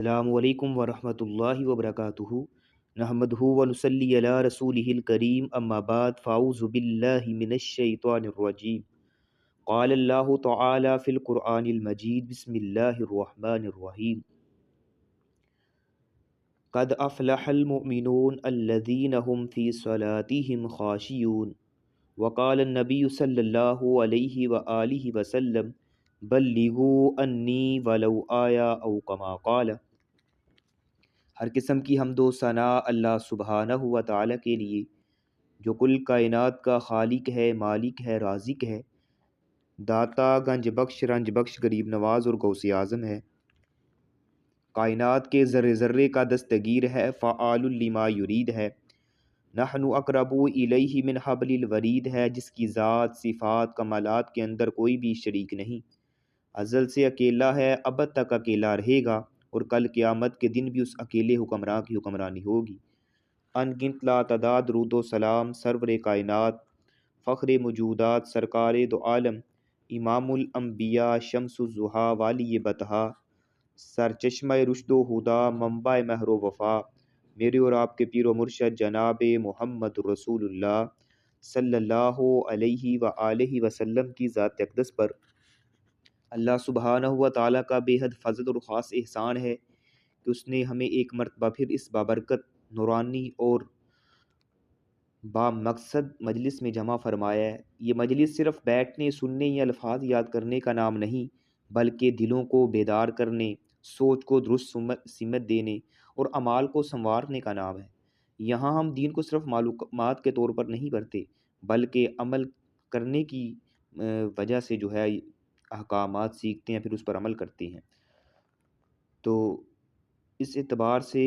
السلام علیکم ورحمۃ اللہ وبرکاتہ نحمدہ ونصلی علی رسولہ الکریم اما بعد فاعوذ باللہ من الشیطان الرجیم قال اللہ تعالی فی القرآن المجید بسم اللہ الرحمن الرحیم قد افلح المؤمنون الذین هم فی صلاتهم خاشعون وقال النبی صلی اللہ علیہ وآلہ وسلم بلغوا انی ولو آیا او کما قال۔ ہر قسم کی حمد و ثناء اللہ سبحانہ و تعالیٰ کے لیے جو کل کائنات کا خالق ہے، مالک ہے، رازق ہے، داتا، گنج بخش، رنج بخش، غریب نواز اور غوث اعظم ہے، کائنات کے ذرے ذرے کا دستگیر ہے، فعال لما یرید ہے، نحن اقرب الیہ من حبل الورید ہے، جس کی ذات، صفات، کمالات کے اندر کوئی بھی شریک نہیں، ازل سے اکیلا ہے، ابد تک اکیلا رہے گا، اور کل قیامت کے دن بھی اس اکیلے حکمراں کی حکمرانی ہوگی۔ ان گنت لا تعداد درود و سلام سرور کائنات، فخر موجودات، سرکار دو عالم، امام الانبیاء، شمس الضحیٰ، والی بطحا، سرچشمہ رشد و ہدا، منبع مہر و وفا، میرے اور آپ کے پیر و مرشد جناب محمد رسول اللہ صلی اللہ علیہ وآلہ وسلم کی ذات اقدس پر اللہ سبحانہ و تعالیٰ کا بے حد فضل اور خاص احسان ہے کہ اس نے ہمیں ایک مرتبہ پھر اس بابرکت، نورانی اور با مقصد مجلس میں جمع فرمایا ہے۔ یہ مجلس صرف بیٹھنے، سننے یا الفاظ یاد کرنے کا نام نہیں، بلکہ دلوں کو بیدار کرنے، سوچ کو درست سمت دینے اور اعمال کو سنوارنے کا نام ہے۔ یہاں ہم دین کو صرف معلومات کے طور پر نہیں پڑھتے، بلکہ عمل کرنے کی وجہ سے جو ہے احکامات سیکھتے ہیں، پھر اس پر عمل کرتے ہیں۔ تو اس اعتبار سے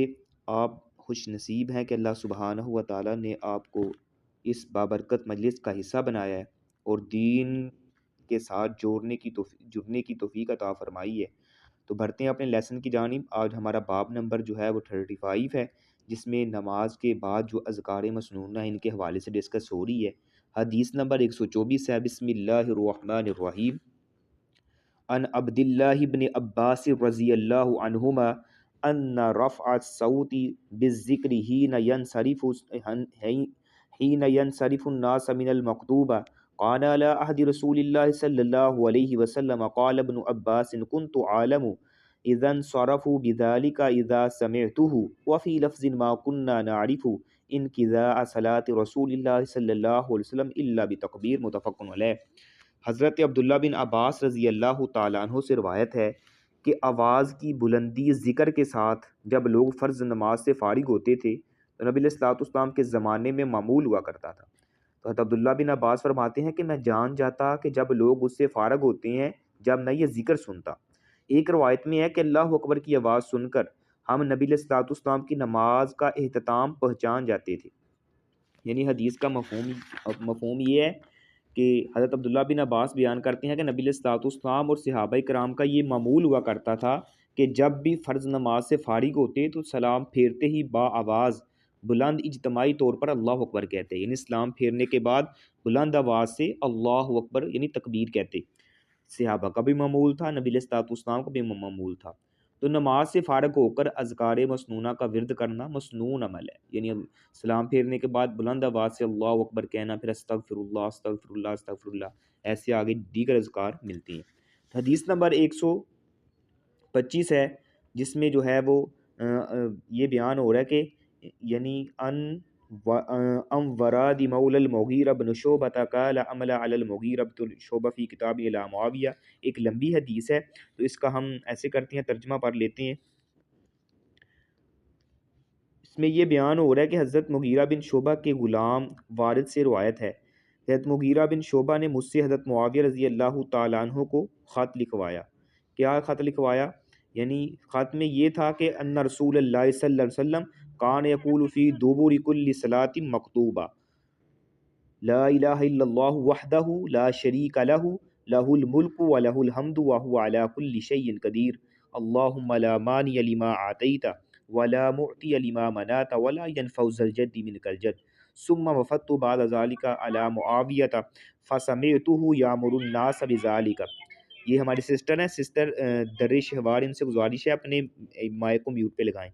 آپ خوش نصیب ہیں کہ اللہ سبحانہ و تعالیٰ نے آپ کو اس بابرکت مجلس کا حصہ بنایا ہے اور دین کے ساتھ جڑنے کی توفیق عطا فرمائی ہے۔ تو بڑھتے ہیں اپنے لیسن کی جانب۔ آج ہمارا باب نمبر جو ہے وہ 35 ہے، جس میں نماز کے بعد جو اذکار مسنونہ ان کے حوالے سے ڈسکس ہو رہی ہے۔ حدیث نمبر 124 ہے، بسم اللہ الرحمن الرحیم۔ ان عبد اللہ بن عباس رضی اللہ عنہما ان رفع الصوت بالذکر حين ينصرف الناس من المكتوبة قال على عهد رسول الله صلى الله عليه وسلم قال ابن عباس كنت عالم إذا انصرفوا بذلك إذا سمعته وفي لفظ ما كنا نعرف انقضاء صلاة رسول الله صلى الله عليه وسلم إلا بتكبير، متفق علیہ۔ حضرت عبداللہ بن عباس رضی اللہ تعالیٰ عنہ سے روایت ہے کہ آواز کی بلندی ذکر کے ساتھ جب لوگ فرض نماز سے فارغ ہوتے تھے تو نبی علیہ الصلوۃ والسلام کے زمانے میں معمول ہوا کرتا تھا۔ تو حضرت عبداللہ بن عباس فرماتے ہیں کہ میں جان جاتا کہ جب لوگ اس سے فارغ ہوتے ہیں جب میں یہ ذکر سنتا۔ ایک روایت میں ہے کہ اللہ اکبر کی آواز سن کر ہم نبی علیہ الصلوۃ والسلام کی نماز کا اہتمام پہچان جاتے تھے۔ یعنی حدیث کا مفہوم یہ ہے کہ حضرت عبداللہ بن عباس بیان کرتے ہیں کہ نبی علیہ الصلوۃ والسلام اور صحابہ کرام کا یہ معمول ہوا کرتا تھا کہ جب بھی فرض نماز سے فارغ ہوتے تو سلام پھیرتے ہی با آواز بلند اجتماعی طور پر اللہ اکبر کہتے، یعنی سلام پھیرنے کے بعد بلند آواز سے اللہ اکبر یعنی تکبیر کہتے۔ صحابہ کا بھی معمول تھا، نبی علیہ الصلوۃ والسلام کا بھی معمول تھا۔ تو نماز سے فارغ ہو کر اذکار مسنونہ کا ورد کرنا مسنون عمل ہے، یعنی سلام پھیرنے کے بعد بلند آواز سے اللہ اکبر کہنا، پھر استغفر اللہ استغفر اللہ استغفر اللہ، ایسے آگے دیگر اذکار ملتی ہیں۔ حدیث نمبر 125 ہے، جس میں جو ہے وہ یہ بیان ہو رہا ہے کہ یعنی ام وراد مولا المغیرہ بن شعبہ قال عمل علی المغیرہ بن شعبہ فی کتاب الی معاویہ۔ ایک لمبی حدیث ہے، تو اس کا ہم ایسے کرتے ہیں، ترجمہ پڑھ لیتے ہیں۔ اس میں یہ بیان ہو رہا ہے کہ حضرت مغیرہ بن شعبہ کے غلام والد سے روایت ہے، حضرت مغیرہ بن شعبہ نے مجھ سے حضرت معاویہ رضی اللہ تعالیٰ عنہ کو خط لکھوایا۔ کیا خط لکھوایا؟ یعنی خط میں یہ تھا کہ ان رسول اللہ صلی اللہ علیہ وسلم کان یقول فی دبر کل صلاۃ مکتوبہ لا الہ الا اللہ وحدہ لا شریک لہ لہ الملک ولہ الحمد وہو علی کل شیء قدیر اللہم لا مانع لما اعطیت ولا معطی لما منعت ولا ينفع ذا الجد منک الجد ثم وفدت بعد ذلك على معاویہ فسمعته یامر الناس بذلك یہ ہماری سسٹر ہیں، سسٹر در شہوار، ان سے گزارش ہے اپنے مائک کو میوٹ پہ لگائیں۔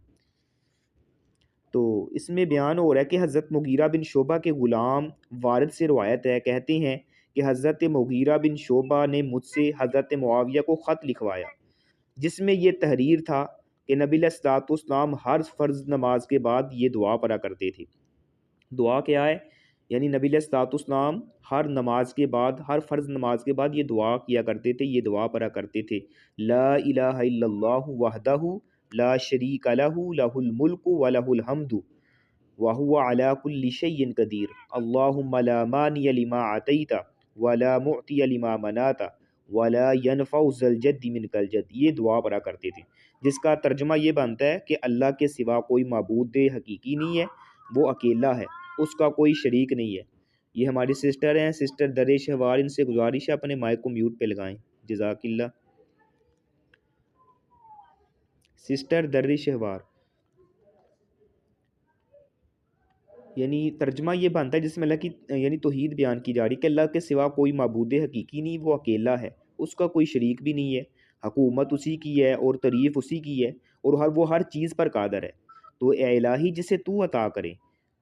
تو اس میں بیان ہو رہا ہے کہ حضرت مغیرہ بن شعبہ کے غلام وارد سے روایت ہے، کہتے ہیں کہ حضرت مغیرہ بن شعبہ نے مجھ سے حضرت معاویہ کو خط لکھوایا، جس میں یہ تحریر تھا کہ نبی علیہ الصلوۃ والسلام ہر فرض نماز کے بعد یہ دعا پڑھا کرتے تھے۔ دعا کیا ہے؟ یعنی نبی علیہ الصلوۃ والسلام ہر نماز کے بعد، ہر فرض نماز کے بعد یہ دعا کیا کرتے تھے، یہ دعا پڑھا کرتے تھے، لا الہ الا اللہ وحدہ لا شریک لہ لہ الملک ولہ الحمد وہو علی کل شیء قدیر اللہم لا مانع لما اعطیت ولا معطی لما منعت ولا ينفع ذا الجد منک الجد۔ یہ دعا پڑھا کرتے تھے، جس کا ترجمہ یہ بنتا ہے کہ اللہ کے سوا کوئی معبود حقیقی نہیں ہے، وہ اکیلا ہے، اس کا کوئی شریک نہیں ہے۔ یہ ہماری سسٹر ہیں، سسٹر در شہوار، ان سے گزارش ہے اپنے مائک کو میوٹ پہ لگائیں، جزاک اللہ۔ سسٹر در شہوار، یعنی ترجمہ یہ بنتا ہے جس میں اللہ کی یعنی توحید بیان کی جا رہی کہ اللہ کے سوا کوئی معبود حقیقی نہیں، وہ اکیلا ہے، اس کا کوئی شریک بھی نہیں ہے، حکومت اسی کی ہے اور تعریف اسی کی ہے، اور وہ ہر چیز پر قادر ہے۔ تو اے الہی، جسے تو عطا کرے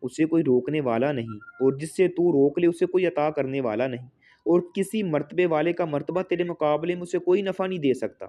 اسے کوئی روکنے والا نہیں، اور جس سے تو روک لے اسے کوئی عطا کرنے والا نہیں، اور کسی مرتبے والے کا مرتبہ تیرے مقابلے میں اسے کوئی نفع نہیں دے سکتا۔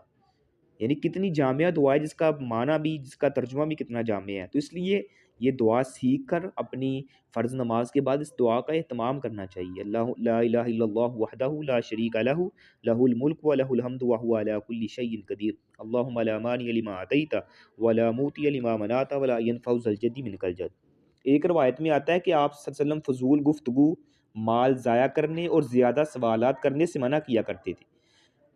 یعنی کتنی جامعہ دعا ہے، جس کا معنی بھی، جس کا ترجمہ بھی کتنا جامع ہے۔ تو اس لیے یہ دعا سیکھ کر اپنی فرض نماز کے بعد اس دعا کا اہتمام کرنا چاہیے۔ اللہ لا الہ الا اللہ وحدہ لا شریک لہ لہ الملک ولہ الحمد وہو علی کل شیء قدیر اللہم لا مانع لما اعطیت ولا معطی لما منعت ولا ينفع ذا الجد منک الجد۔ ایک روایت میں آتا ہے کہ آپ صلی اللہ علیہ وسلم فضول گفتگو، مال ضائع کرنے اور زیادہ سوالات کرنے سے منع کیا کرتے تھے۔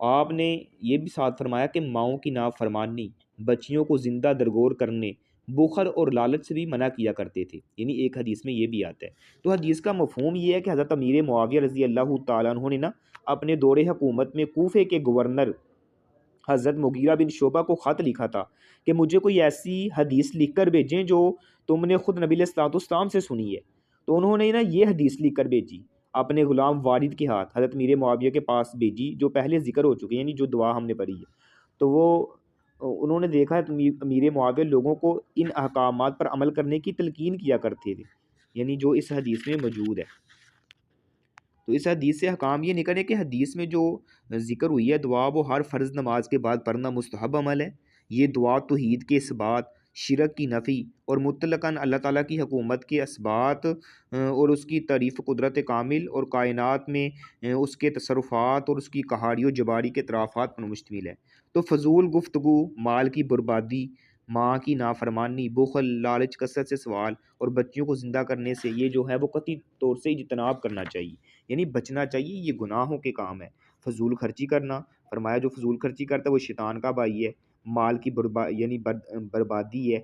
آپ نے یہ بھی ساتھ فرمایا کہ ماؤں کی نافرمانی، بچیوں کو زندہ درگور کرنے، بخل اور لالچ سے بھی منع کیا کرتے تھے، یعنی ایک حدیث میں یہ بھی آتا ہے۔ تو حدیث کا مفہوم یہ ہے کہ حضرت امیر معاویہ رضی اللہ تعالیٰ عنہ نے اپنے دور حکومت میں کوفے کے گورنر حضرت مغیرہ بن شعبہ کو خط لکھا تھا کہ مجھے کوئی ایسی حدیث لکھ کر بھیجیں جو تم نے خود نبی علیہ الصلوۃ والسلام سے سنی ہے۔ تو انہوں نے یہ حدیث لکھ کر بھیجی، اپنے غلام وارد کے ہاتھ حضرت امیر معاویہ کے پاس بھیجی، جو پہلے ذکر ہو چکی ہے، یعنی جو دعا ہم نے پڑھی ہے۔ تو وہ انہوں نے دیکھا ہے امیر معاویہ لوگوں کو ان احکامات پر عمل کرنے کی تلقین کیا کرتے تھے، یعنی جو اس حدیث میں موجود ہے۔ تو اس حدیث سے حکام یہ نکلے کہ حدیث میں جو ذکر ہوئی ہے دعا، وہ ہر فرض نماز کے بعد پڑھنا مستحب عمل ہے۔ یہ دعا توحید کے اثبات، شرک کی نفی اور مطلقاً اللہ تعالیٰ کی حکومت کے اثبات اور اس کی تعریف قدرت کامل اور کائنات میں اس کے تصرفات اور اس کی قہاری و جباری کے اعترافات پر مشتمل ہے۔ تو فضول گفتگو، مال کی بربادی، ماں کی نافرمانی، بخل، لالچ، کثرت سے سوال اور بچیوں کو زندہ کرنے سے یہ جو ہے وہ قطعی طور سے اجتناب کرنا چاہیے، یعنی بچنا چاہیے، یہ گناہوں کے کام ہے۔ فضول خرچی کرنا، فرمایا جو فضول خرچی کرتا ہے وہ شیطان کا بھائی ہے، مال کی یعنی بربادی ہے،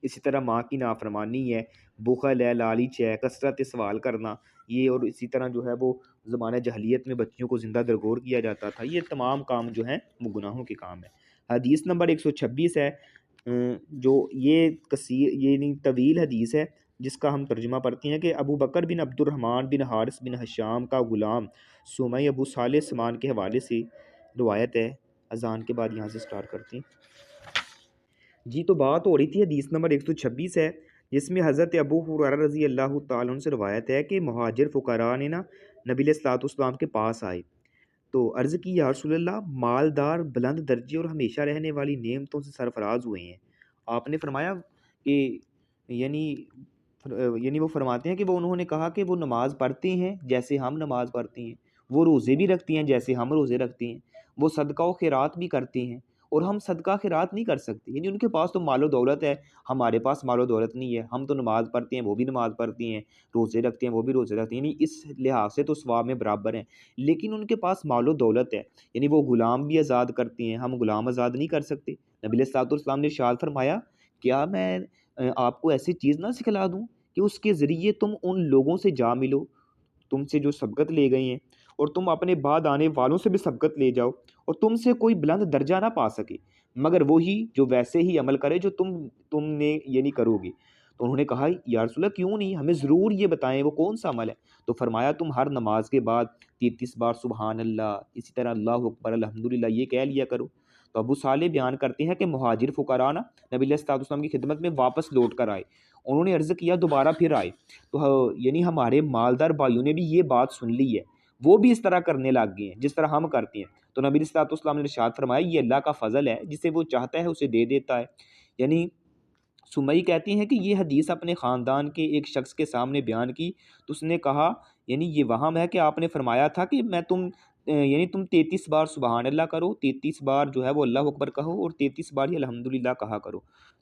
اسی طرح ماں کی نافرمانی ہے، بخل ہے، لالچ ہے، کثرت سوال کرنا، یہ اور اسی طرح جو ہے وہ زمانہ جہلیت میں بچیوں کو زندہ درگور کیا جاتا تھا، یہ تمام کام جو ہیں وہ گناہوں کے کام ہے۔ حدیث نمبر 126 ہے، جو یہ کثیر یعنی طویل حدیث ہے، جس کا ہم ترجمہ پڑھتے ہیں کہ ابو بکر بن عبد الرحمن بن حارث بن حشام کا غلام سمی ابو صالح سمان کے حوالے سے روایت ہے۔ اذان کے بعد یہاں سے سٹارٹ کرتے ہیں جی۔ تو بات ہو رہی تھی حدیث نمبر 126 ہے، جس میں حضرت ابو ہریرہ رضی اللہ تعالیٰ عنہ سے روایت ہے کہ مہاجر فقراء نے نبی علیہ الصلوۃ والسلام کے پاس آئے تو عرض کی، یا رسول اللہ، مالدار بلند درجے اور ہمیشہ رہنے والی نعمتوں سے سرفراز ہوئے ہیں۔ آپ نے فرمایا کہ یعنی وہ فرماتے ہیں کہ انہوں نے کہا کہ وہ نماز پڑھتے ہیں جیسے ہم نماز پڑھتے ہیں، وہ روزے بھی رکھتے ہیں جیسے ہم روزے رکھتے ہیں، وہ صدقہ و خیرات بھی کرتے ہیں اور ہم صدقہ خیرات نہیں کر سکتے، یعنی ان کے پاس تو مال و دولت ہے، ہمارے پاس مال و دولت نہیں ہے، ہم تو نماز پڑھتے ہیں وہ بھی نماز پڑھتے ہیں، روزے رکھتے ہیں وہ بھی روزے رکھتے ہیں، یعنی اس لحاظ سے تو ثواب میں برابر ہیں، لیکن ان کے پاس مال و دولت ہے، یعنی وہ غلام بھی آزاد کرتے ہیں، ہم غلام آزاد نہیں کر سکتے۔ نبی علیہ الصلوۃ والسلام نے ارشاد فرمایا، کیا میں آپ کو ایسی چیز نہ سکھلا دوں کہ اس کے ذریعے تم ان لوگوں سے جا ملو تم سے جو سبقت لے گئے ہیں، اور تم اپنے بعد آنے والوں سے بھی سبقت لے جاؤ، اور تم سے کوئی بلند درجہ نہ پا سکے مگر وہی جو ویسے ہی عمل کرے جو تم نے یعنی کرو گے۔ تو انہوں نے کہا یا رسول اللہ کیوں نہیں، ہمیں ضرور یہ بتائیں وہ کون سا عمل ہے۔ تو فرمایا تم ہر نماز کے بعد 33 بار سبحان اللہ، اسی طرح اللہ اکبر الحمدللہ یہ کہہ لیا کرو۔ تو ابو صالح بیان کرتے ہیں کہ مہاجر فقراء نا نبی علیہ الصلوۃ والسلام کی خدمت میں واپس لوٹ کر آئے، انہوں نے عرض کیا دوبارہ پھر آئے، تو یعنی ہمارے مالدار بھائیوں نے بھی یہ بات سن لی ہے، وہ بھی اس طرح کرنے لگ گئے ہیں جس طرح ہم کرتے ہیں۔ تو نبی علیہ الصلوۃ والسلام نے ارشاد فرمایا یہ اللہ کا فضل ہے، جسے وہ چاہتا ہے اسے دے دیتا ہے۔ یعنی سمئی کہتی ہیں کہ یہ حدیث اپنے خاندان کے ایک شخص کے سامنے بیان کی تو اس نے کہا یعنی یہ وہم ہے کہ آپ نے فرمایا تھا کہ یعنی تم 33 بار سبحان اللہ کرو، 33 بار جو ہے وہ اللہ اکبر کہو اور 33 بار یہ الحمدللہ کہا کرو۔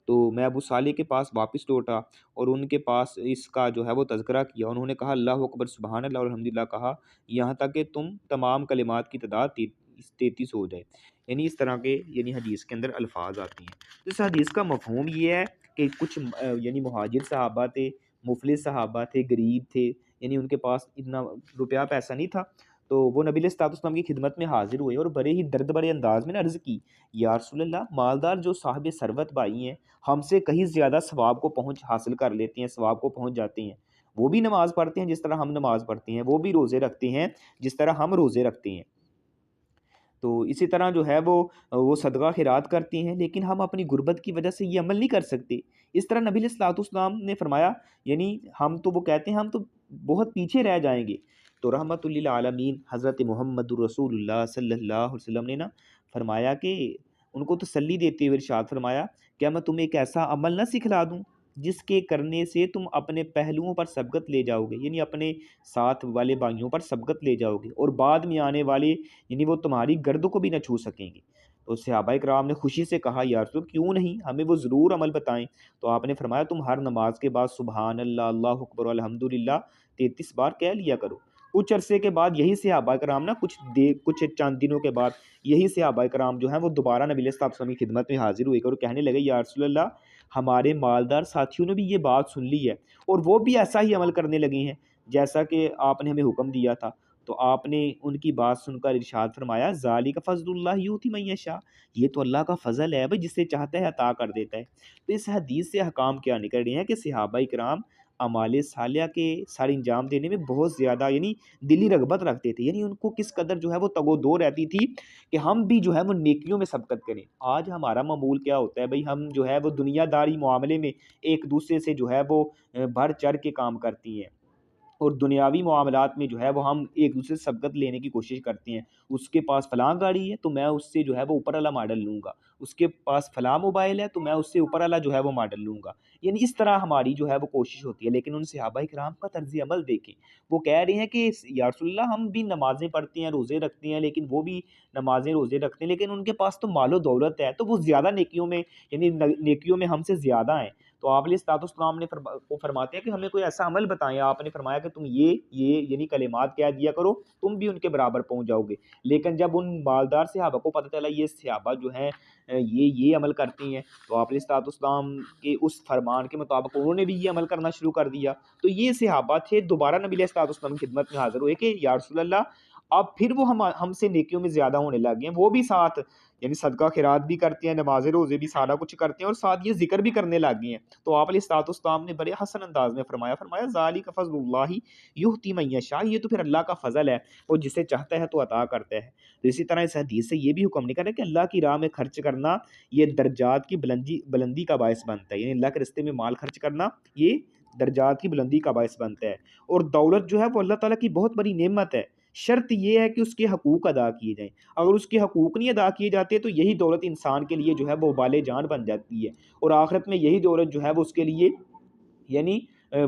تو میں ابو صالح کے پاس واپس لوٹا اور ان کے پاس اس کا جو ہے وہ تذکرہ کیا، انہوں نے کہا اللہ اکبر سبحان اللہ اور الحمدللہ کہا یہاں تک کہ تم تمام کلمات کی تعداد 33 ہو جائے۔ یعنی اس طرح کے یعنی حدیث کے اندر الفاظ آتی ہیں۔ اس حدیث کا مفہوم یہ ہے کہ کچھ یعنی مہاجر صحابہ تھے، مفلس صحابہ تھے، غریب تھے، یعنی ان کے پاس اتنا روپیہ پیسہ نہیں تھا، تو وہ نبی علیہ الصلوۃ والسلام کی خدمت میں حاضر ہوئے اور بڑے ہی درد بڑے انداز میں عرض کی یا رسول اللہ مالدار جو صاحب ثروت بھائی ہیں ہم سے کہیں زیادہ ثواب کو حاصل کر لیتے ہیں، ثواب کو پہنچ جاتے ہیں، وہ بھی نماز پڑھتے ہیں جس طرح ہم نماز پڑھتے ہیں، وہ بھی روزے رکھتے ہیں جس طرح ہم روزے رکھتے ہیں، تو اسی طرح جو ہے وہ صدقہ خیرات کرتے ہیں، لیکن ہم اپنی غربت کی وجہ سے یہ عمل نہیں کر سکتے۔ اس طرح نبی علیہ الصلوۃ والسلام نے فرمایا یعنی ہم تو وہ کہتے ہیں ہم تو بہت پیچھے رہ جائیں گے، تو رحمت للعالمین حضرت محمد الرسول اللہ صلی اللہ علیہ وسلم نے نا فرمایا کہ ان کو تسلی دیتے ہوئے ارشاد فرمایا کیا میں تمہیں ایک ایسا عمل نہ سکھلا دوں جس کے کرنے سے تم اپنے پہلوؤں پر سبقت لے جاؤ گے، یعنی اپنے ساتھ والے بھائیوں پر سبقت لے جاؤ گے اور بعد میں آنے والے یعنی وہ تمہاری گرد کو بھی نہ چھو سکیں گے۔ تو صحابہ کرام نے خوشی سے کہا یا رسول کیوں نہیں، ہمیں وہ ضرور عمل بتائیں۔ تو آپ نے فرمایا تم ہر نماز کے بعد سبحان اللہ، اللہ اکبر الحمدللہ 33 بار کہہ لیا کرو۔ کچھ عرصے کے بعد یہی صحابہ کرام نا کچھ چند دنوں کے بعد یہی صحابہ کرام جو ہیں وہ دوبارہ نبی علیہ الصلوۃ والسلام کی خدمت میں حاضر ہوئے اور کہنے لگے یا رسول اللہ ہمارے مالدار ساتھیوں نے بھی یہ بات سن لی ہے اور وہ بھی ایسا ہی عمل کرنے لگے ہیں جیسا کہ آپ نے ہمیں حکم دیا تھا۔ تو آپ نے ان کی بات سن کر ارشاد فرمایا ذالک فضل اللہ یؤتی من یشاء، یہ تو اللہ کا فضل ہے بھائی، جسے چاہتا ہے عطا کر دیتا ہے۔ تو اس حدیث سے احکام کیا نکل رہے ہیں کہ صحابہ کرام اعمال صالحہ کے سر انجام دینے میں بہت زیادہ یعنی دلی رغبت رکھتے تھے، یعنی ان کو کس قدر جو ہے وہ تگ و دو رہتی تھی کہ ہم بھی جو ہے وہ نیکیوں میں سبقت کریں۔ آج ہمارا معمول کیا ہوتا ہے بھائی، ہم جو ہے وہ دنیا داری معاملے میں ایک دوسرے سے جو ہے وہ بڑھ چڑھ کے کام کرتی ہیں اور دنیاوی معاملات میں جو ہے وہ ہم ایک دوسرے سے سبقت لینے کی کوشش کرتے ہیں۔ اس کے پاس فلاں گاڑی ہے تو میں اس سے جو ہے وہ اوپر والا ماڈل لوں گا، اس کے پاس فلاں موبائل ہے تو میں اس سے اوپر والا جو ہے وہ ماڈل لوں گا، یعنی اس طرح ہماری جو ہے وہ کوشش ہوتی ہے۔ لیکن ان صحابہ کرام کا طرز عمل دیکھیں، وہ کہہ رہے ہیں کہ یا رسول اللہ ہم بھی نمازیں پڑھتے ہیں، روزے رکھتے ہیں، لیکن وہ بھی نمازیں روزے رکھتے ہیں لیکن ان کے پاس تو مال و دولت ہے تو وہ زیادہ نیکیوں میں یعنی نیکیوں میں ہم سے زیادہ ہیں۔ تو آپ علیہ الصلوۃ والسلام نے فرماتے ہیں کہ ہمیں کوئی ایسا عمل بتائیں۔ آپ نے فرمایا کہ تم یہ یعنی کلمات کہہ دیا کرو، تم بھی ان کے برابر پہنچ جاؤ گے۔ لیکن جب ان مالدار صحابہ کو پتہ چلا یہ صحابہ جو ہیں یہ عمل کرتی ہیں، تو آپ علیہ الصلوۃ والسلام کے اس فرمان کے مطابق انہوں نے بھی یہ عمل کرنا شروع کر دیا۔ تو یہ صحابہ تھے دوبارہ نبی علیہ الصلوۃ والسلام کی خدمت میں حاضر ہوئے کہ یا رسول اللہ اب پھر وہ ہم سے نیکیوں میں زیادہ ہونے لگے ہیں، وہ بھی ساتھ یعنی صدقہ خیرات بھی کرتے ہیں، نماز روزے بھی سارا کچھ کرتے ہیں اور ساتھ یہ ذکر بھی کرنے لگ گئے ہیں۔ تو آپ علیہ الصلوۃ والسلام نے بڑے حسن انداز میں فرمایا ذالک فضل اللہ یؤتی من یشاء، یہ تو پھر اللہ کا فضل ہے، وہ جسے چاہتا ہے تو عطا کرتا ہے۔ تو اسی طرح اس حدیث سے یہ بھی حکم نکلا ہے کہ اللہ کی راہ میں خرچ کرنا یہ درجات کی بلندی کا باعث بنتا ہے، یعنی اللہ کے راستے میں مال خرچ کرنا یہ درجات کی بلندی کا باعث بنتا ہے۔ اور دولت جو ہے وہ اللہ تعالیٰ کی بہت بڑی نعمت ہے، شرط یہ ہے کہ اس کے حقوق ادا کیے جائیں۔ اگر اس کے حقوق نہیں ادا کیے جاتے تو یہی دولت انسان کے لیے جو ہے وہ وبال جان بن جاتی ہے اور آخرت میں یہی دولت جو ہے وہ اس کے لیے یعنی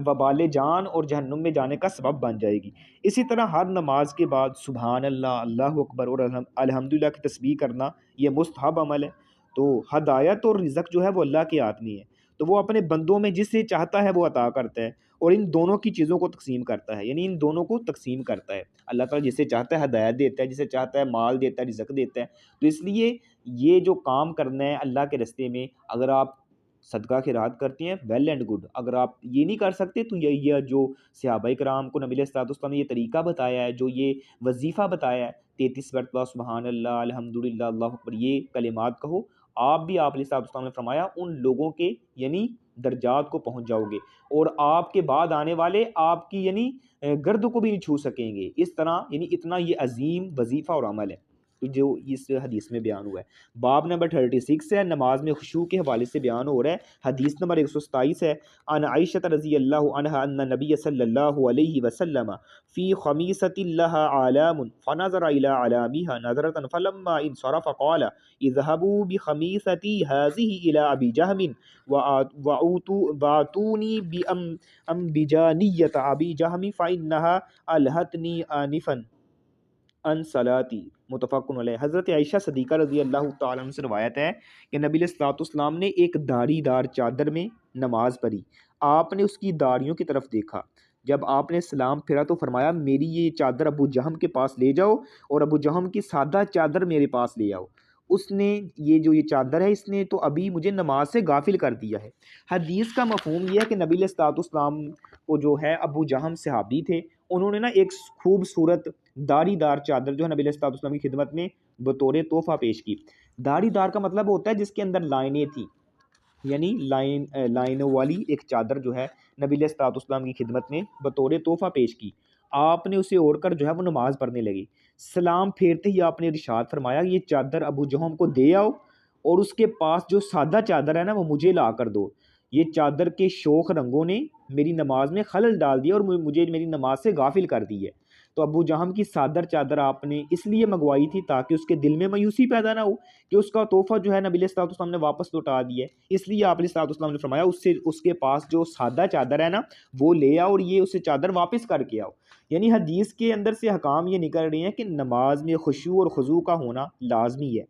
وبال جان اور جہنم میں جانے کا سبب بن جائے گی۔ اسی طرح ہر نماز کے بعد سبحان اللہ، اللہ اکبر اور الحمدللہ کی تسبیح کرنا یہ مستحب عمل ہے۔ تو ہدایت اور رزق جو ہے وہ اللہ کے ہاتھ میں ہے، تو وہ اپنے بندوں میں جسے چاہتا ہے وہ عطا کرتا ہے اور ان دونوں کی چیزوں کو تقسیم کرتا ہے، یعنی ان دونوں کو تقسیم کرتا ہے۔ اللہ تعالیٰ جسے چاہتا ہے ہدایت دیتا ہے، جسے چاہتا ہے مال دیتا ہے، رزق دیتا ہے۔ تو اس لیے یہ جو کام کرنا ہے اللہ کے راستے میں، اگر آپ صدقہ خیرات کرتے ہیں ویل اینڈ گڈ، اگر آپ یہ نہیں کر سکتے تو یہ جو صحابہ کرام کو نبی علیہ الصلوۃ والسلام نے یہ طریقہ بتایا ہے، جو یہ وظیفہ بتایا ہے 33 مرتبہ سبحان اللہ الحمدللہ اللہ اکبر یہ کلمات کہو، آپ بھی آپ علیہ الصلوۃ والسلام نے فرمایا ان لوگوں کے یعنی درجات کو پہنچ جاؤ گے، اور آپ کے بعد آنے والے آپ کی یعنی گرد کو بھی نہیں چھو سکیں گے۔ اس طرح یعنی اتنا یہ عظیم وظیفہ اور عمل ہے جو اس حدیث میں بیان ہوا ہے۔ باب نمبر 36 ہے، نماز میں خشوع کے حوالے سے بیان ہو رہا ہے۔ حدیث نمبر 127 ہے، عن عائشہ رضی اللہ عنہا ان نبی صلی اللہ علیہ وسلم فی خمیصۃ لها علام فنظر الى علامها نظرة فلما انصرف قال اذهبوا بخمیصتی هذه الى ابی جہم واتونی بانبجانیۃ ابی جہم فانها الہتنی آنفا ان صلاتی، متفق علیہ۔ حضرت عائشہ صدیقہ رضی اللہ تعالیٰ عنہ سے روایت ہے کہ نبی علیہ الصلوۃ والسلام نے ایک داڑھی دار چادر میں نماز پڑھی، آپ نے اس کی داڑھیوں کی طرف دیکھا، جب آپ نے سلام پھیرا تو فرمایا میری یہ چادر ابو جہم کے پاس لے جاؤ اور ابو جہم کی سادہ چادر میرے پاس لے آؤ، اس نے یہ چادر ہے اس نے تو ابھی مجھے نماز سے غافل کر دیا ہے۔ حدیث کا مفہوم یہ ہے کہ نبی علیہ الصلوۃ والسلام کو جو ہے ابو جہم صحابی تھے، انہوں نے نا ایک خوبصورت داڑھی دار چادر جو ہے نبی علیہ الصلوۃ والسلام کی خدمت میں بطور تحفہ پیش کی۔ داڑھی دار کا مطلب ہوتا ہے جس کے اندر لائنیں تھیں، یعنی لائنوں والی ایک چادر جو ہے نبی علیہ الصلوۃ والسلام کی خدمت میں بطور تحفہ پیش کی۔ آپ نے اسے اوڑھ کر جو ہے وہ نماز پڑھنے لگی، سلام پھیرتے ہی آپ نے ارشاد فرمایا یہ چادر ابو جہم کو دے آؤ اور اس کے پاس جو سادہ چادر ہے نا وہ مجھے لا کر دو، یہ چادر کے شوخ رنگوں نے میری نماز میں خلل ڈال دیا اور مجھے میری نماز سے غافل کر دی ہے۔ تو ابو جہم کی سادر چادر آپ نے اس لیے منگوائی تھی تاکہ اس کے دل میں مایوسی پیدا نہ ہو کہ اس کا تحفہ جو ہے نبی علیہ الصلوۃ والسلام نے واپس لوٹا دیا ہے، اس لیے آپ علیہ الصلوۃ والسلام نے فرمایا اس کے پاس جو سادہ چادر ہے نا وہ لے آؤ اور یہ اسے چادر واپس کر کے آؤ۔ یعنی حدیث کے اندر سے احکام یہ نکل رہے ہیں کہ نماز میں خشوع اور خضوع کا ہونا لازمی ہے،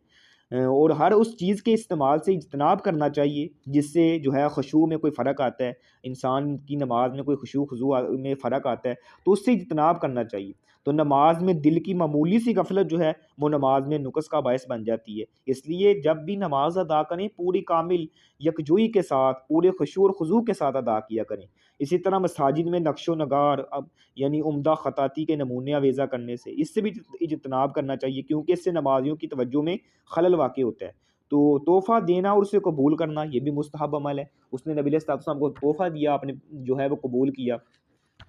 اور ہر اس چیز کے استعمال سے اجتناب کرنا چاہیے جس سے جو ہے خشوع میں کوئی فرق آتا ہے، انسان کی نماز میں کوئی خشوع خضوع میں فرق آتا ہے تو اس سے اجتناب کرنا چاہیے۔ تو نماز میں دل کی معمولی سی غفلت جو ہے وہ نماز میں نقص کا باعث بن جاتی ہے، اس لیے جب بھی نماز ادا کریں پوری کامل یکجوئی کے ساتھ پورے خشوع اور خضوع کے ساتھ ادا کیا کریں۔ اسی طرح مساجد میں نقش و نگار یعنی عمدہ خطاطی کے نمونے آویزہ کرنے سے اس سے بھی اجتناب کرنا چاہیے، کیونکہ اس سے نمازیوں کی توجہ میں خلل واقع ہوتا ہے۔ تو تحفہ دینا اور اسے قبول کرنا یہ بھی مستحب عمل ہے، اس نے نبی علیہ الصلوۃ والسلام کو تحفہ دیا، آپ نے جو ہے وہ قبول کیا،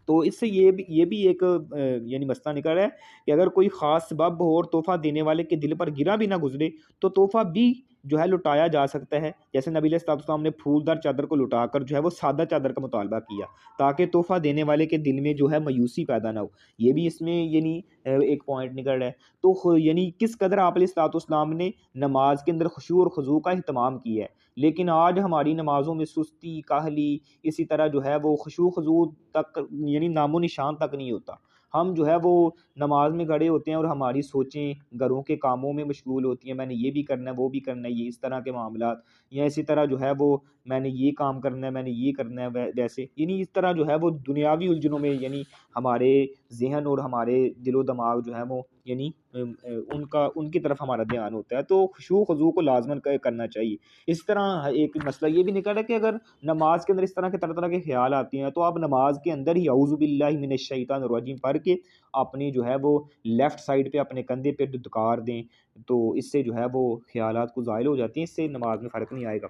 تو اس سے یہ بھی ایک یعنی مسئلہ نکل رہا ہے کہ اگر کوئی خاص سبب ہو اور تحفہ دینے والے کے دل پر گرا بھی نہ گزرے تو تحفہ بھی جو ہے لٹایا جا سکتا ہے، جیسے نبی علیہ الصلوۃ والسلام نے پھولدار چادر کو لٹا کر جو ہے وہ سادہ چادر کا مطالبہ کیا تاکہ تحفہ دینے والے کے دل میں جو ہے مایوسی پیدا نہ ہو، یہ بھی اس میں یعنی ایک پوائنٹ نکل رہا ہے۔ تو یعنی کس قدر آپ علیہ الصلوۃ والسلام نے نماز کے اندر خشوع اور خضوع کا اہتمام کیا ہے، لیکن آج ہماری نمازوں میں سستی، کاہلی، اسی طرح جو ہے وہ خشوع خضوع تک یعنی نام و نشان تک نہیں ہوتا۔ ہم جو ہے وہ نماز میں کھڑے ہوتے ہیں اور ہماری سوچیں گھروں کے کاموں میں مشغول ہوتی ہیں، میں نے یہ بھی کرنا ہے وہ بھی کرنا ہے، یہ اس طرح کے معاملات، یا اسی طرح جو ہے وہ میں نے یہ کام کرنا ہے میں نے یہ کرنا ہے ویسے، یعنی اس طرح جو ہے وہ دنیاوی الجھنوں میں یعنی ہمارے ذہن اور ہمارے دل و دماغ جو ہے وہ یعنی ان کی طرف ہمارا دھیان ہوتا ہے، تو خشوع خضوع کو لازماً کرنا چاہیے۔ اس طرح ایک مسئلہ یہ بھی نکل رہا ہے کہ اگر نماز کے اندر اس طرح کے طرح کے خیال آتے ہیں تو آپ نماز کے اندر ہی اعوذ باللہ من الشیطان الرجیم پڑھ کے اپنی جو ہے وہ لیفٹ سائڈ پہ اپنے کندھے پہ دھکار دیں، تو اس سے جو ہے وہ خیالات کو زائل ہو جاتی ہیں، اس سے نماز میں فرق نہیں آئے گا۔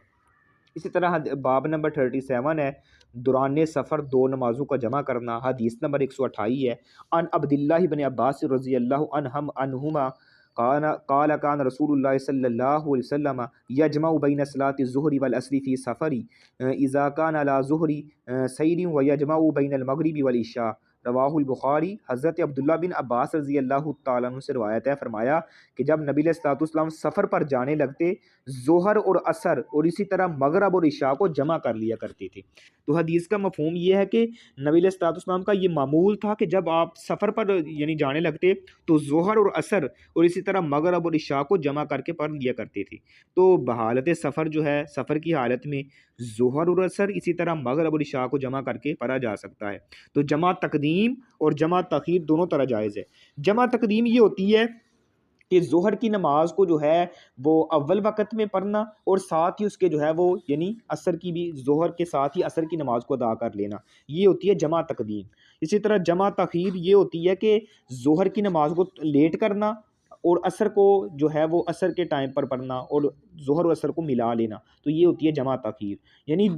اسی طرح باب نمبر 37 ہے، دوران سفر دو نمازوں کا جمع کرنا۔ حدیث نمبر 128 ہے، عن عبداللہ بن عباس رضی اللہ عنہما قال كان رسول اللہ صلی اللہ علیہ وسلم یجمع بین صلاة الظہر والعصر فی سفر اذا كان على ظہر سیر ویجمع بین المغرب والعشاء، رواہ البخاری۔ حضرت عبداللہ بن عباس رضی اللہ تعالیٰ عنہ سے روایت ہے، فرمایا کہ جب نبی علیہ الصلوۃ والسلام سفر پر جانے لگتے ظہر اور عصر اور اسی طرح مغرب اور عشاء کو جمع کر لیا کرتے تھے۔ تو حدیث کا مفہوم یہ ہے کہ نبی علیہ الصلوۃ والسلام کا یہ معمول تھا کہ جب آپ سفر پر یعنی جانے لگتے تو ظہر اور عصر اور اسی طرح مغرب اور عشاء کو جمع کر کے پڑھ لیا کرتے تھے۔ تو بحالت سفر جو ہے، سفر کی حالت میں ظہر اور عصر اسی طرح مغرب اور عشاء کو جمع کر کے پڑھا جا سکتا ہے۔ تو جمع تقدیم اور جمع تاخیر دونوں طرح جائز ہے۔ جمع تقدیم یہ ہوتی ہے کہ ظہر کی نماز کو جو ہے وہ اول وقت میں پڑھنا اور ساتھ ہی اس کے جو ہے وہ یعنی عصر کی بھی، ظہر کے ساتھ ہی عصر کی نماز کو ادا کر لینا، یہ ہوتی ہے جمع تقدیم۔ اسی طرح جمع تاخیر یہ ہوتی ہے کہ ظہر کی نماز کو لیٹ کرنا اور عصر کو جو ہے وہ عصر کے ٹائم پر پڑھنا اور ظہر و عصر کو ملا لینا، تو یہ ہوتی ہے جمع تاخیر۔ یعنی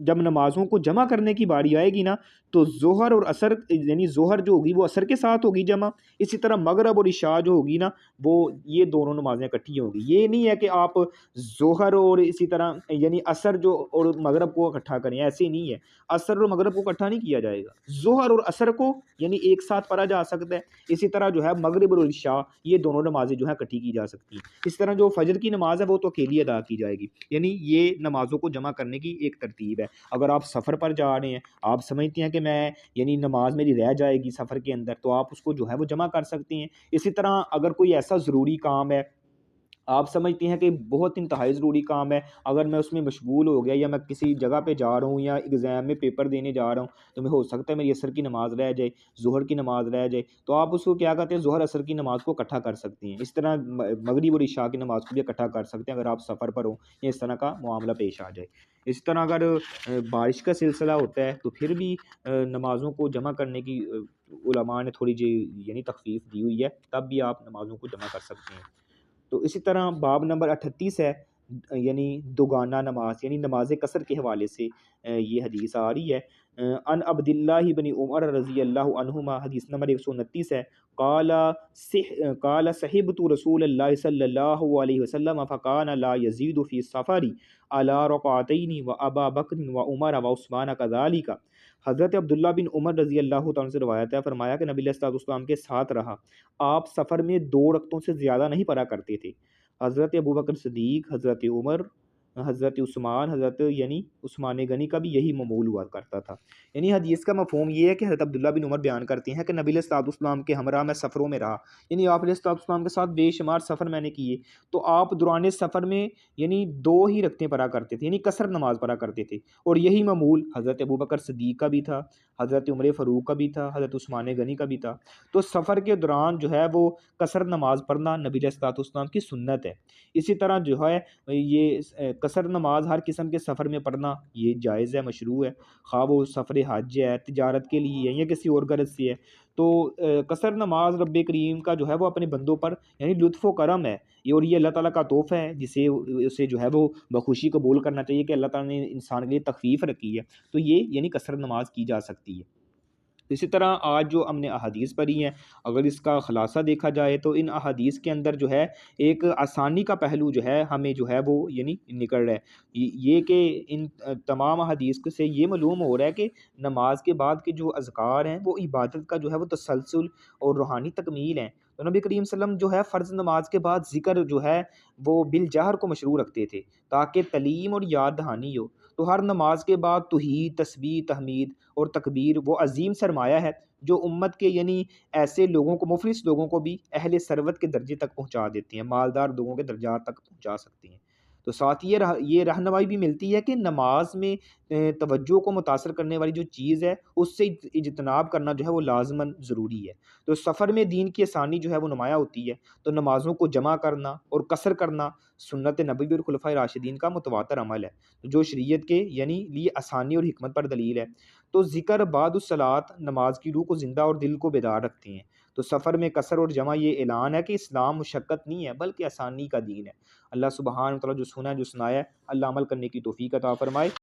جب نمازوں کو جمع کرنے کی باری آئے گی نا تو ظہر اور عصر، یعنی ظہر جو ہوگی وہ عصر کے ساتھ ہوگی جمع، اسی طرح مغرب اور عشاء جو ہوگی نا وہ یہ دونوں نمازیں اکٹھی ہوں گی۔ یہ نہیں ہے کہ آپ ظہر اور اسی طرح یعنی عصر جو اور مغرب کو اکٹھا کریں، ایسے نہیں ہے، عصر اور مغرب کو اکٹھا نہیں کیا جائے گا، ظہر اور عصر کو یعنی ایک ساتھ پڑھا جا سکتا ہے، اسی طرح جو ہے مغرب اور عشاء یہ دونوں نمازیں جو ہے اکٹھی کی جا سکتی ہیں۔ اس طرح جو فجر کی نماز ہے وہ تو اکیلی ادا کی جائے گی، یعنی یہ نمازوں کو جمع کرنے کی ایک ترتیب ہے۔ اگر آپ سفر پر جا رہے ہیں، آپ سمجھتے ہیں کہ میں یعنی نماز میری رہ جائے گی سفر کے اندر، تو آپ اس کو جو ہے وہ جمع کر سکتے ہیں۔ اسی طرح اگر کوئی ایسا ضروری کام ہے، آپ سمجھتے ہیں کہ بہت انتہائی ضروری کام ہے، اگر میں اس میں مشغول ہو گیا یا میں کسی جگہ پہ جا رہا ہوں یا ایگزام میں پیپر دینے جا رہا ہوں، تو میں ہو سکتا ہے میری عصر کی نماز رہ جائے، ظہر کی نماز رہ جائے، تو آپ اس کو کیا کہتے ہیں، ظہر عصر کی نماز کو اکٹھا کر سکتے ہیں۔ اس طرح مغرب اور عشاء کی نماز کو بھی اکٹھا کر سکتے ہیں اگر آپ سفر پر ہوں یا اس طرح کا معاملہ پیش آ جائے۔ اس طرح اگر بارش کا سلسلہ ہوتا ہے تو پھر بھی نمازوں کو جمع کرنے کی علماء نے تھوڑی جی یعنی تخفیف دی ہوئی ہے، تب بھی آپ نمازوں کو جمع کر سکتے ہیں۔ تو اسی طرح باب نمبر 38 ہے، یعنی دوگانہ نماز، یعنی نماز قصر کے حوالے سے یہ حدیث آ رہی ہے۔ ان عبداللہ بن عمر رضی اللہ عنہما، حدیث نمبر 129 ہے، قال صحبت رسول اللہ صلی اللہ علیہ وسلم فکان لا یزید فی السفر علی رکعتین و ابا بکر و عمر و عثمان کذالک۔ حضرت عبداللہ بن عمر رضی اللہ تعالیٰ سے روایت ہے، فرمایا کہ نبی علیہ الصلوۃ والسلام کے ساتھ رہا، آپ سفر میں 2 رکعتوں سے زیادہ نہیں پڑھا کرتے تھے۔ حضرت ابو بکر صدیق، حضرت عمر، حضرت عثمان، حضرت یعنی عثمان غنی کا بھی یہی معمول ہوا کرتا تھا۔ یعنی حدیث کا مفہوم یہ ہے کہ حضرت عبداللہ بن عمر بیان کرتے ہیں کہ نبی علیہ الصلوۃ والسلام کے ہمراہ میں سفروں میں رہا، یعنی آپ علیہ الصلوۃ والسلام کے ساتھ بے شمار سفر میں نے کیے، تو آپ دوران سفر میں یعنی 2 ہی رکعتیں پڑھا کرتے تھے، یعنی قصر نماز پڑھا کرتے تھے، اور یہی معمول حضرت ابو بکر صدیق کا بھی تھا، حضرت عمر فاروق کا بھی تھا، حضرت عثمان غنی کا بھی تھا۔ تو سفر کے دوران جو ہے وہ قصر نماز پڑھنا نبی علیہ الصلوۃ والسلام کی سنت ہے۔ اسی طرح جو ہے یہ قصر نماز ہر قسم کے سفر میں پڑھنا یہ جائز ہے، مشروع ہے، خواہ وہ سفر حج ہے، تجارت کے لیے ہے یا کسی اور غرض سے ہے۔ تو قصر نماز رب کریم کا جو ہے وہ اپنے بندوں پر یعنی لطف و کرم ہے، اور یہ اللہ تعالیٰ کا تحفہ ہے جسے اسے جو ہے وہ بخوشی قبول کرنا چاہیے کہ اللہ تعالیٰ نے انسان کے لیے تخفیف رکھی ہے، تو یہ یعنی قصر نماز کی جا سکتی ہے۔ اسی طرح آج جو ہم نے احادیث پڑھی ہیں، اگر اس کا خلاصہ دیکھا جائے تو ان احادیث کے اندر جو ہے ایک آسانی کا پہلو جو ہے ہمیں جو ہے وہ یعنی نکل رہا ہے، یہ کہ ان تمام احادیث سے یہ معلوم ہو رہا ہے کہ نماز کے بعد کے جو اذکار ہیں وہ عبادت کا جو ہے وہ تسلسل اور روحانی تکمیل ہیں۔ تو نبی کریم صلی اللہ علیہ وسلم جو ہے فرض نماز کے بعد ذکر جو ہے وہ بالجہر کو مشروع رکھتے تھے تاکہ تعلیم اور یاد دہانی ہو۔ تو ہر نماز کے بعد توحید، تسبیح، تحمید اور تکبیر وہ عظیم سرمایہ ہے جو امت کے یعنی ایسے لوگوں کو، مفلس لوگوں کو بھی اہل ثروت کے درجے تک پہنچا دیتے ہیں، مالدار لوگوں کے درجات تک پہنچا سکتے ہیں۔ تو ساتھ یہ رہنمائی بھی ملتی ہے کہ نماز میں توجہ کو متاثر کرنے والی جو چیز ہے اس سے اجتناب کرنا جو ہے وہ لازماً ضروری ہے۔ تو سفر میں دین کی آسانی جو ہے وہ نمایاں ہوتی ہے، تو نمازوں کو جمع کرنا اور قصر کرنا سنت نبوی اور خلفائے راشدین کا متواتر عمل ہے جو شریعت کے یعنی لیے آسانی اور حکمت پر دلیل ہے۔ تو ذکر بعد الصلاۃ نماز کی روح کو زندہ اور دل کو بیدار رکھتے ہیں۔ تو سفر میں قصر اور جمع یہ اعلان ہے کہ اسلام مشقت نہیں ہے بلکہ آسانی کا دین ہے۔ اللہ سبحانہ و تعالیٰ جو سنا ہے جو سنایا ہے، اللہ عمل کرنے کی توفیق عطا فرمائے۔